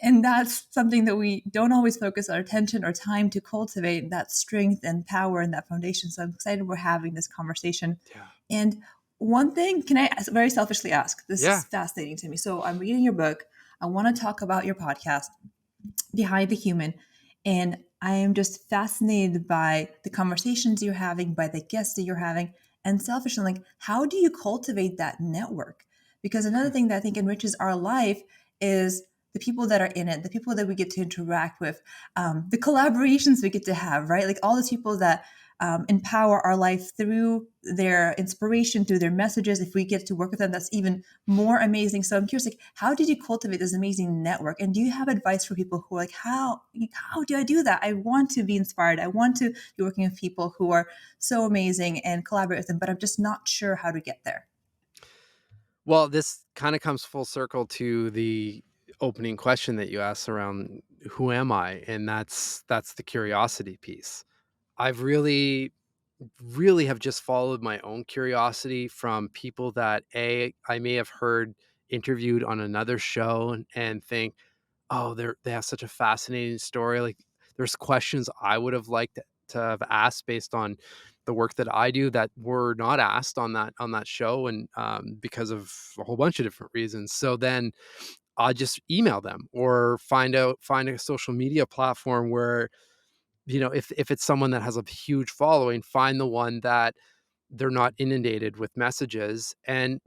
And that's something that we don't always focus our attention or time to cultivate, that strength and power and that foundation. So I'm excited we're having this conversation. Yeah. And one thing, can I very selfishly ask? This Yeah. is fascinating to me. So I'm reading your book. I want to talk about your podcast, Behind the Human. And I am just fascinated by the conversations you're having, by the guests that you're having, and selfishly, like, how do you cultivate that network? Because another thing that I think enriches our life is the people that are in it, the people that we get to interact with, the collaborations we get to have, right? Like all those people that empower our life through their inspiration, through their messages. If we get to work with them, that's even more amazing. So I'm curious, like, how did you cultivate this amazing network? And do you have advice for people who are like, how do I do that? I want to be inspired. I want to be working with people who are so amazing and collaborate with them, but I'm just not sure how to get there. Well, this kind of comes full circle to the opening question that you asked around who am I? And that's the curiosity piece. I've really have just followed my own curiosity from people that I may have heard interviewed on another show, and think, oh, they have such a fascinating story. Like, there's questions I would have liked to have asked based on the work that I do that were not asked on that show, and because of a whole bunch of different reasons. So then I'll just email them, or find a social media platform where, if it's someone that has a huge following, find the one that they're not inundated with messages, and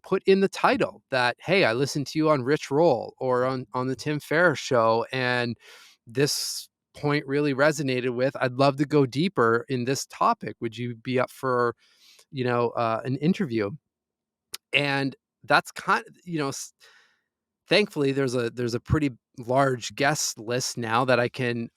put in the title that, hey, I listened to you on Rich Roll or on the Tim Ferriss show, and this point really resonated with. I'd love to go deeper in this topic. Would you be up for, an interview?" And that's thankfully, there's a pretty large guest list now that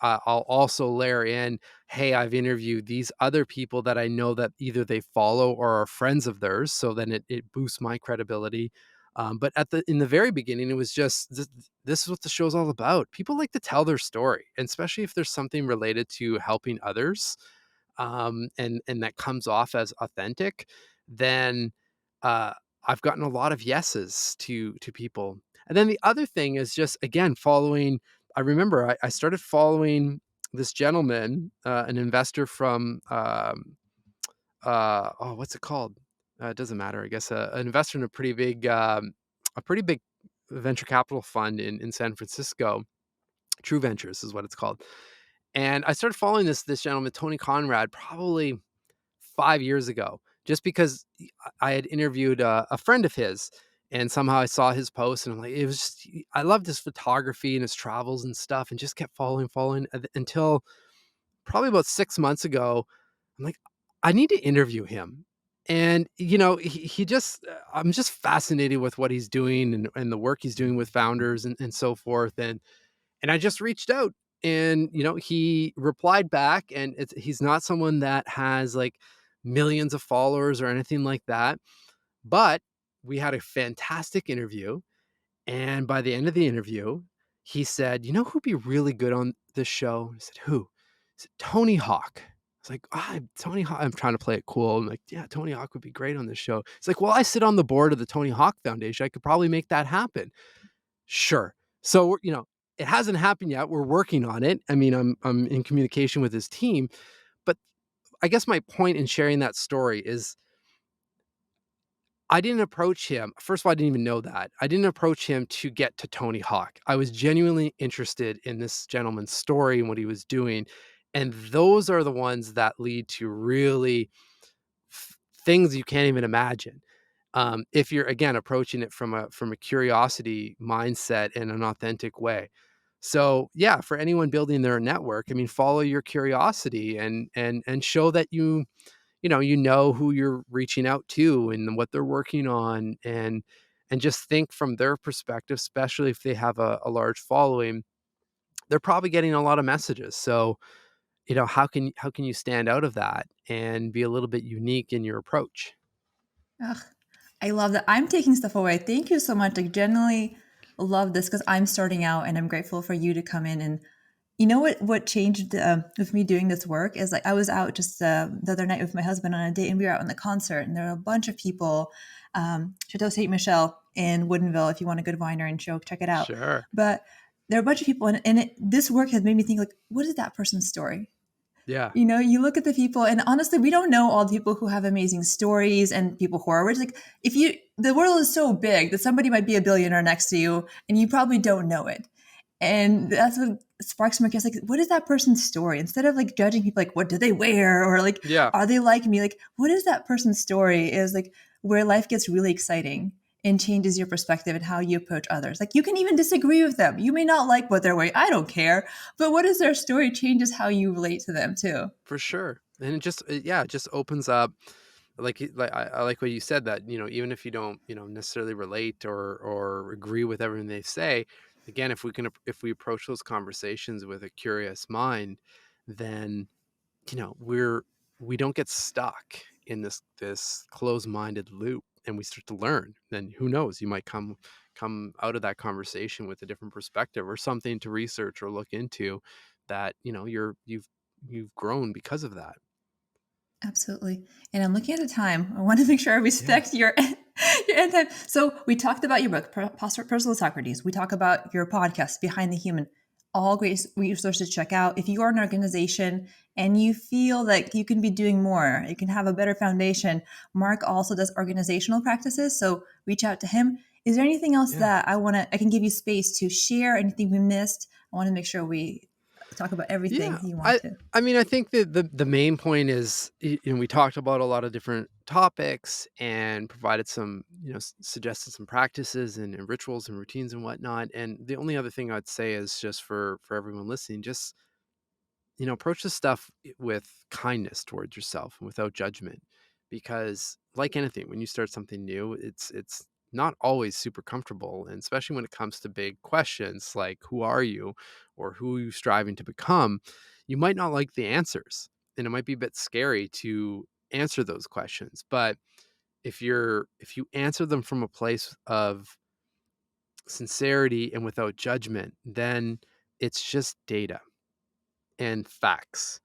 I'll also layer in, "Hey, I've interviewed these other people that I know that either they follow or are friends of theirs," so then it boosts my credibility. But in the very beginning, it was just, this is what the show's all about. People like to tell their story, and especially if there's something related to helping others, and that comes off as authentic, then, uh, I've gotten a lot of yeses to people. And then the other thing is just, again, following. I remember I started following this gentleman, an investor from, oh, what's it called? It doesn't matter. I guess, an investor in a pretty big venture capital fund in San Francisco. True Ventures is what it's called. And I started following this gentleman, Tony Conrad, probably 5 years ago, just because I had interviewed a friend of his, and somehow I saw his post, and I'm like, it was just, I loved his photography and his travels and stuff, and just kept following until probably about 6 months ago. I'm like, I need to interview him. And, he just, I'm just fascinated with what he's doing, and the work he's doing with founders and so forth. And I just reached out, and, he replied back, and he's not someone that has like millions of followers or anything like that. But we had a fantastic interview. And by the end of the interview, he said, "You know who'd be really good on this show?" I said, "Who?" He said, "Tony Hawk." I was like, Tony Hawk. I'm trying to play it cool. I'm like, "Yeah, Tony Hawk would be great on this show." It's like, "Well, I sit on the board of the Tony Hawk Foundation. I could probably make that happen." Sure. So, it hasn't happened yet. We're working on it. I mean, I'm in communication with his team, but I guess my point in sharing that story is, I didn't approach him. First of all, I didn't even know that. I didn't approach him to get to Tony Hawk. I was genuinely interested in this gentleman's story and what he was doing. And those are the ones that lead to really things you can't even imagine. If you're, again, approaching it from a curiosity mindset in an authentic way. So yeah, for anyone building their network, I mean, follow your curiosity, and show that you know who you're reaching out to and what they're working on, and just think from their perspective, especially if they have a large following, they're probably getting a lot of messages. So, how can you stand out of that and be a little bit unique in your approach? Ugh, I love that. I'm taking stuff away. Thank you so much. Like, genuinely love this because I'm starting out and I'm grateful for you to come in. And you know what changed with me doing this work is, like, I was out just the other night with my husband on a date, and we were out in the concert, and there were a bunch of people. Chateau Saint Michel in Woodinville. If you want a good wine or in show, check it out. Sure. But there are a bunch of people, and this work has made me think, like, what is that person's story? Yeah. You look at the people, and honestly, we don't know all the people who have amazing stories and people who are rich. Like, the world is so big that somebody might be a billionaire next to you, and you probably don't know it. And that's what sparks my curiosity. Like, what is that person's story? Instead of like judging people, like, what do they wear, or like, Yeah, are they like me? Like, what is that person's story? Is like where life gets really exciting and changes your perspective and how you approach others. Like, you can even disagree with them. You may not like what they're wearing. I don't care. But what is their story changes how you relate to them too. for sure. And it just opens up, I like what you said, that, even if you don't, necessarily relate or agree with everything they say, again, if we approach those conversations with a curious mind, then, we don't get stuck in this closed-minded loop, and we start to learn. Then who knows, you might come out of that conversation with a different perspective or something to research or look into, that, you've grown because of that. Absolutely. And I'm looking at the time. I want to make sure I Yeah. respect your your end time. So we talked about your book, Personal Socrates. We talk about your podcast, Behind the Human. All great resources to check out. If you are an organization and you feel like you can be doing more, you can have a better foundation. Mark also does organizational practices, so reach out to him. Is there anything else Yeah. that I can give you space to share? Anything we missed? I want to make sure we talk about everything Yeah, you want I to. I mean, I think that the main point is, we talked about a lot of different topics and provided some, suggested some practices and rituals and routines and whatnot. And the only other thing I'd say is, just for everyone listening, just approach this stuff with kindness towards yourself and without judgment. Because like anything, when you start something new, it's not always super comfortable. And especially when it comes to big questions like who are you or who are you striving to become, you might not like the answers. And it might be a bit scary to answer those questions. But if you answer them from a place of sincerity and without judgment, then it's just data and facts.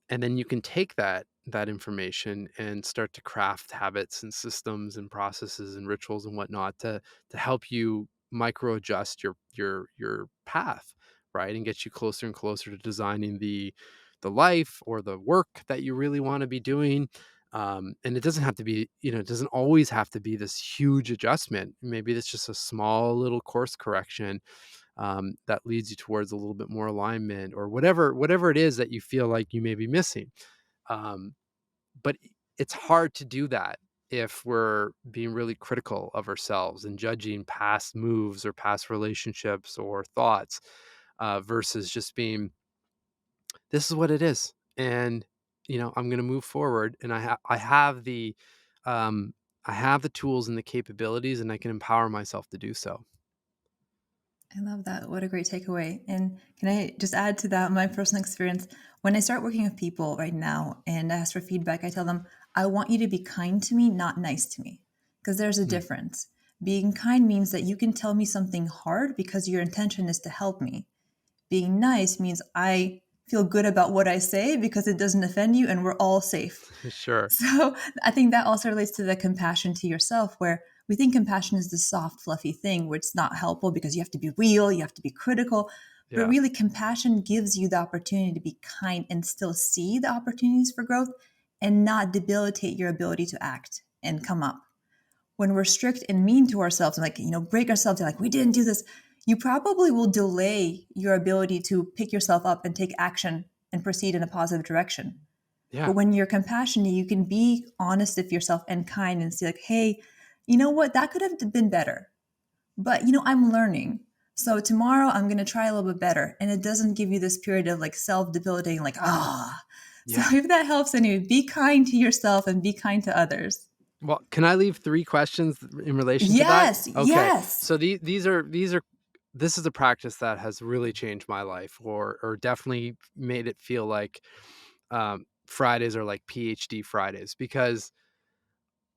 And then you can take that information and start to craft habits and systems and processes and rituals and whatnot to help you micro adjust your path, right? And get you closer and closer to designing the life or the work that you really want to be doing. And it doesn't have to be, it doesn't always have to be this huge adjustment. Maybe it's just a small little course correction that leads you towards a little bit more alignment or whatever it is that you feel like you may be missing. Um, but it's hard to do that if we're being really critical of ourselves and judging past moves or past relationships or thoughts versus just being, this is what it is. And, I'm going to move forward and um, I have the tools and the capabilities and I can empower myself to do so. I love that. What a great takeaway. And can I just add to that my personal experience? When I start working with people right now and I ask for feedback, I tell them, I want you to be kind to me, not nice to me. Because there's a Mm, difference. Being kind means that you can tell me something hard because your intention is to help me. Being nice means I feel good about what I say because it doesn't offend you and we're all safe. sure. So I think that also relates to the compassion to yourself, where we think compassion is this soft, fluffy thing where it's not helpful because you have to be real, you have to be critical. But Yeah. really, compassion gives you the opportunity to be kind and still see the opportunities for growth and not debilitate your ability to act and come up. When we're strict and mean to ourselves and break ourselves, like, we didn't do this, you probably will delay your ability to pick yourself up and take action and proceed in a positive direction. Yeah. But when you're compassionate, you can be honest with yourself and kind and say, like, hey, you know what? That could have been better. But, I'm learning. So tomorrow I'm going to try a little bit better. And it doesn't give you this period of like self debilitating, like, ah. So Yeah. if that helps anyway, be kind to yourself and be kind to others. Well, can I leave 3 questions in relation to that? Yes, Okay. yes. So these are this is a practice that has really changed my life or definitely made it feel like Fridays are like PhD Fridays because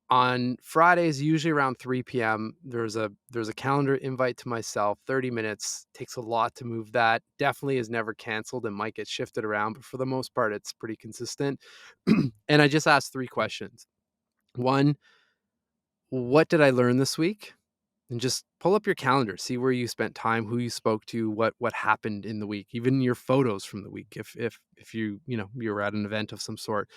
on Fridays, usually around 3 p.m., there's a calendar invite to myself, 30 minutes. Takes a lot to move that. Definitely is never canceled and might get shifted around, but for the most part, it's pretty consistent. And I just asked 3 questions. One, what did I learn this week? And just pull up your calendar, see where you spent time, who you spoke to, what happened in the week, even your photos from the week. If you were at an event of some sort.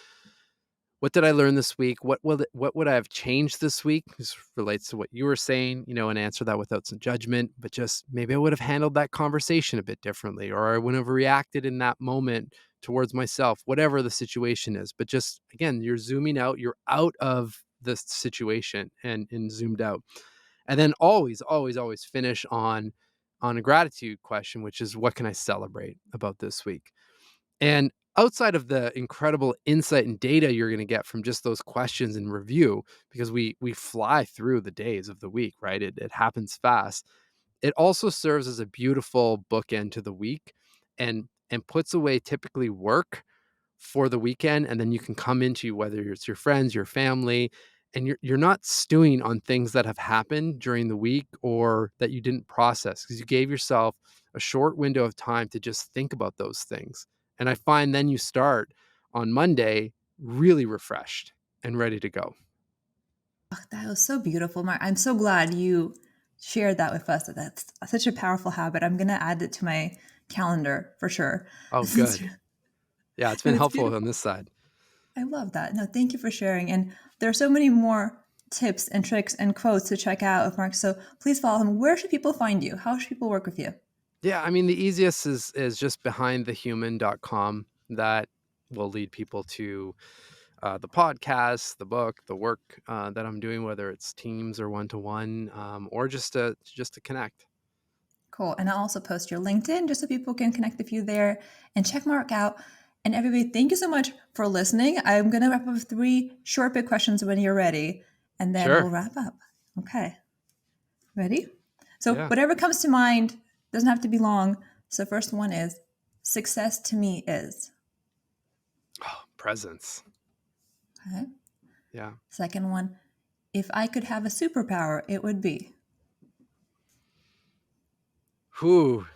What did I learn this week? What would I have changed this week? This relates to what you were saying, and answer that without some judgment, but just maybe I would have handled that conversation a bit differently, or I wouldn't have reacted in that moment towards myself, whatever the situation is. But just again, you're zooming out, you're out of the situation and zoomed out. And then always, always, always finish on a gratitude question, which is what can I celebrate about this week? And outside of the incredible insight and data you're going to get from just those questions and review, because we fly through the days of the week, right? It happens fast. It also serves as a beautiful bookend to the week and puts away typically work for the weekend, and then you can come into whether it's your friends, your family, and you're not stewing on things that have happened during the week or that you didn't process because you gave yourself a short window of time to just think about those things. And I find then you start on Monday really refreshed and ready to go. Oh, that was so beautiful, Mark. I'm so glad you shared that with us. That's such a powerful habit. I'm going to add it to my calendar for sure. Oh, and good. Yeah, it's been it's helpful on beautiful. this side. I love that. No, thank you for sharing. And there are so many more tips and tricks and quotes to check out of Mark. So please follow him. Where should people find you? How should people work with you? Yeah, I mean the easiest is just behindthehuman.com. That will lead people to the podcast, the book, the work that I'm doing, whether it's teams or one to one, or just to connect. Cool. And I'll also post your LinkedIn just so people can connect with you there and check Mark out. And everybody, thank you so much for listening. I'm going to wrap up with 3 short, big questions when you're ready, and then Sure. we'll wrap up. Okay. Ready? So, Yeah. whatever comes to mind doesn't have to be long. So, first one is success to me is. Oh, presence. Okay. Yeah. Second one, if I could have a superpower, it would be. Whew.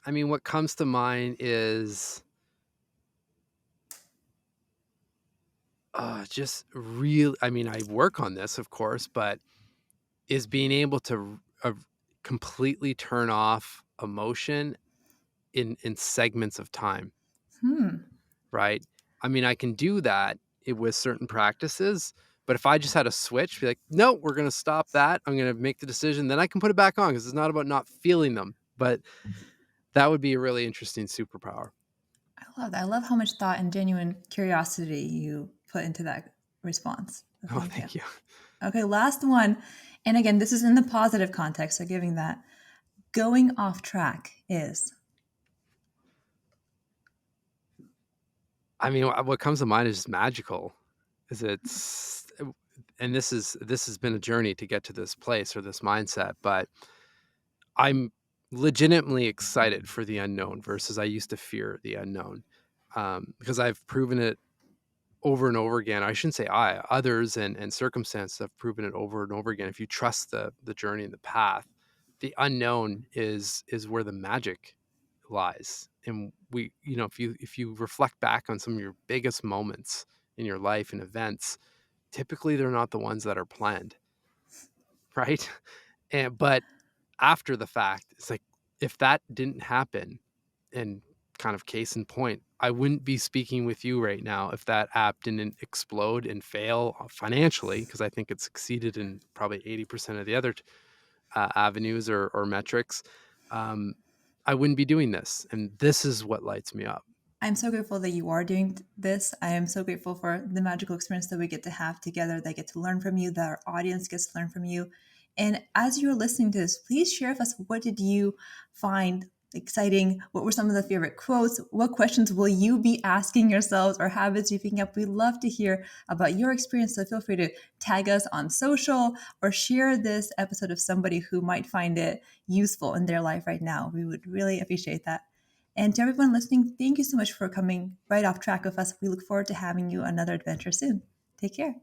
I mean, what comes to mind is just real. I mean, I work on this, of course, but is being able to completely turn off emotion in segments of time, Hmm. right? I mean, I can do that with certain practices, but if I just had a switch, be like, no, we're going to stop that. I'm going to make the decision. Then I can put it back on because it's not about not feeling them. But that would be a really interesting superpower. I love that. I love how much thought and genuine curiosity you put into that response. So Oh, thank you. thank you. Okay, last one. And again, this is in the positive context, so giving that. Going off track is. I mean, what comes to mind is just magical. Is it's and this has been a journey to get to this place or this mindset, but I'm legitimately excited for the unknown versus I used to fear the unknown, because I've proven it over and over again. I shouldn't say others and circumstances have proven it over and over again. If you trust the journey and the path, the unknown is where the magic lies. And if you reflect back on some of your biggest moments in your life and events, typically they're not the ones that are planned, right? But after the fact, it's like if that didn't happen, and kind of case in point, I wouldn't be speaking with you right now if that app didn't explode and fail financially, because I think it succeeded in probably 80% of the other avenues or metrics. Um, I wouldn't be doing this. And this is what lights me up. I'm so grateful that you are doing this. I am so grateful for the magical experience that we get to have together, that I get to learn from you, that our audience gets to learn from you. And as you're listening to this, please share with us, what did you find exciting? What were some of the favorite quotes? What questions will you be asking yourselves, or habits you picking up? We'd love to hear about your experience. So feel free to tag us on social or share this episode of somebody who might find it useful in their life right now. We would really appreciate that. And to everyone listening, thank you so much for coming right off track with us. We look forward to having you another adventure soon. Take care.